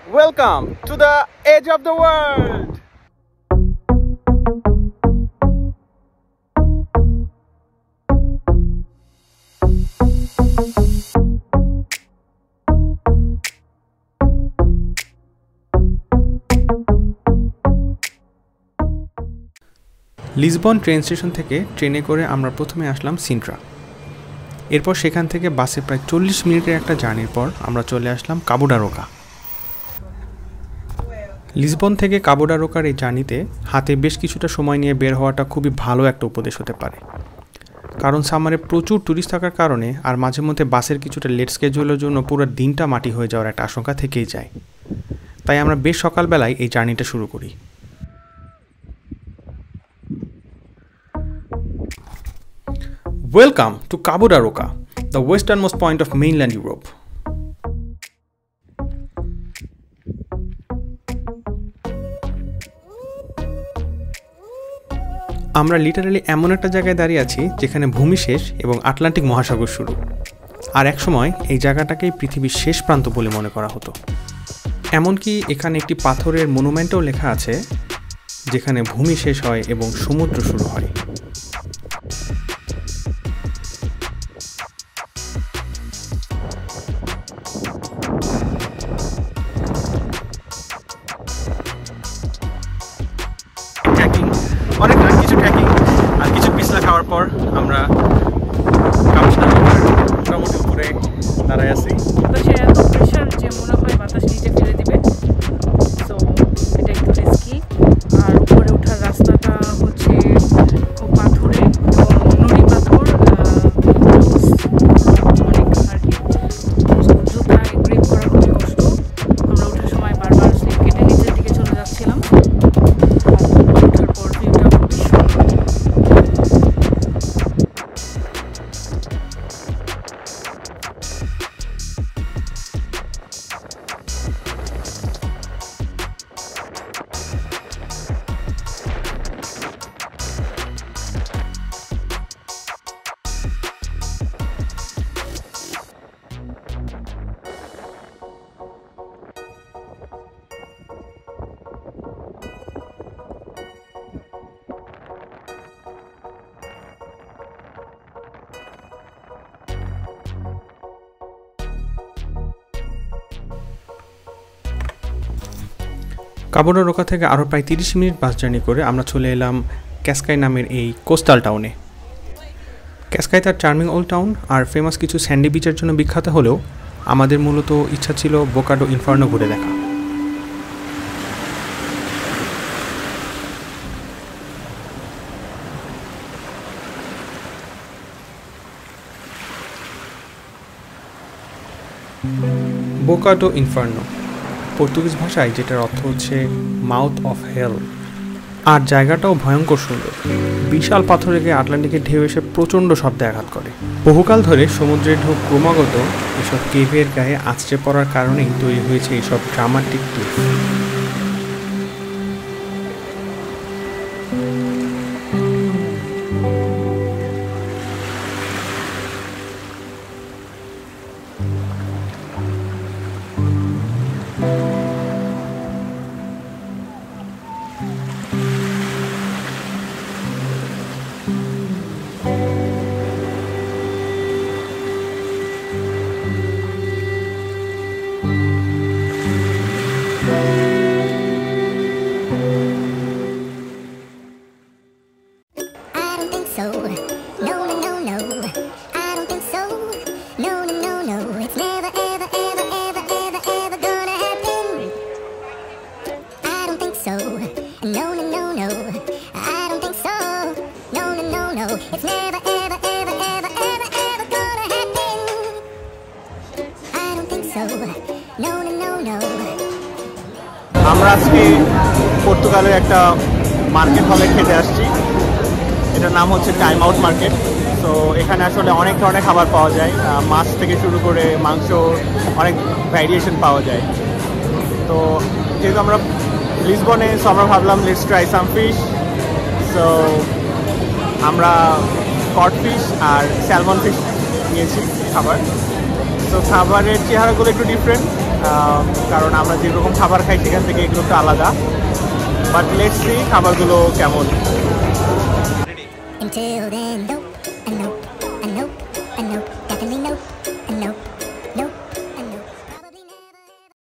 Welcome to the edge of the world! Lisbon train station থেকে ট্রেনে করে আমরা প্রথমে আসলাম সিন্ট্রা। এরপর সেখান থেকে বাসে প্রায় 40 মিনিটের একটা জার্নির পর আমরা চলে আসলাম কাবো ডা রোকা। লিসবন থেকে কাবো ডা রোকার এই জার্নিতে হাতে বেশ কিছুটা সময় নিয়ে বের হওয়াটা খুবই ভালো একটা উপদেশ হতে পারে, কারণ সামারে প্রচুর ট্যুরিস্ট থাকার কারণে আর মাঝে মধ্যে বাসের কিছুটা লেট স্কেজুলের জন্য পুরো দিনটা মাটি হয়ে যাওয়ার একটা আশঙ্কা থেকেই যায়। তাই আমরা বেশ সকালবেলায় এই জার্নিটা শুরু করি। Welcome to Cabo da Roca, the westernmost point of mainland Europe. আমরা লিটারালি এমন একটা জায়গায় দাঁড়িয়ে আছি যেখানে ভূমি শেষ এবং আটলান্টিক মহাসাগর শুরু, আর একসময় এই জায়গাটাকেই পৃথিবীর শেষ প্রান্ত বলে মনে করা হতো। এমনকি এখানে একটি পাথরের মনুমেন্টও লেখা আছে যেখানে ভূমি শেষ হয় এবং সমুদ্র শুরু হয়। অনেক কিছু ট্রেকিং আর কিছু পিছলা খাওয়ার পর আমরা মোটামুটি উপরে দাঁড়ায় আছি। বাতাসের এত প্রেশার যে মনে হয় বাতাস নিচে ফেলে দিবে, সো এটা একটু রিস্কি। আর উপরে ওঠার রাস্তাটা হচ্ছে খুব পাথরে এবং নুড়ি পাথর, অনেক আর কি জুতায় গ্রিপ করা খুবই কষ্ট। আমরা ওঠার সময় বারবার স্লিপ কেটে নিচের দিকে চলে যাচ্ছিলাম। ওঠার পর ভিউটা খুবই সুন্দর। কাবো ডা রোকা থেকে আরও প্রায় 30 মিনিট বাস জার্নি করে আমরা চলে এলাম ক্যাসকাই নামের এই কোস্টাল টাউনে। ক্যাসকাই তার চার্মিং ওল্ড টাউন আর ফেমাস কিছু স্যান্ডি বিচের জন্য বিখ্যাত হলেও আমাদের মূলত ইচ্ছা ছিল বোকা ডো ইনফার্নো ঘুরে দেখা। বোকা ডো ইনফার্নো পর্তুগিজ ভাষায় যেটার অর্থ হচ্ছে মাউথ অফ হেল, আর জায়গাটাও ভয়ঙ্কর সুন্দর। বিশাল পাথরে গিয়ে আটলান্টিকের ঢেউ এসে প্রচণ্ড শব্দে আঘাত করে। বহুকাল ধরে সমুদ্রের ঢেউ ক্রমাগত এসব কেভের গায়ে আছড়ে পড়ার কারণেই তৈরি হয়েছে এইসব ড্রামাটিক ক্লিফ। আমরা আজকে পর্তুগালের একটা মার্কেট হলে খেতে আসছি। এটার নাম হচ্ছে টাইম আউট মার্কেট। তো এখানে আসলে অনেক ধরনের খাবার পাওয়া যায়, মাছ থেকে শুরু করে মাংস, অনেক ভ্যারিয়েশন পাওয়া যায়। তো যেহেতু আমরা লিসবনে, সো আমরা ভাবলাম let's try some fish. So আমরা কড ফিশ আর স্যালমন ফিশ নিয়েছি খাবার। তো খাবারের চেহারাগুলো একটু ডিফারেন্ট, কারণ আমরা যেরকম খাবার খাই সেখান থেকে এগুলো একটু আলাদা। বাট লেটস সি খাবারগুলো কেমন। Until then, nope, and nope, and nope, and nope, definitely nope, and nope.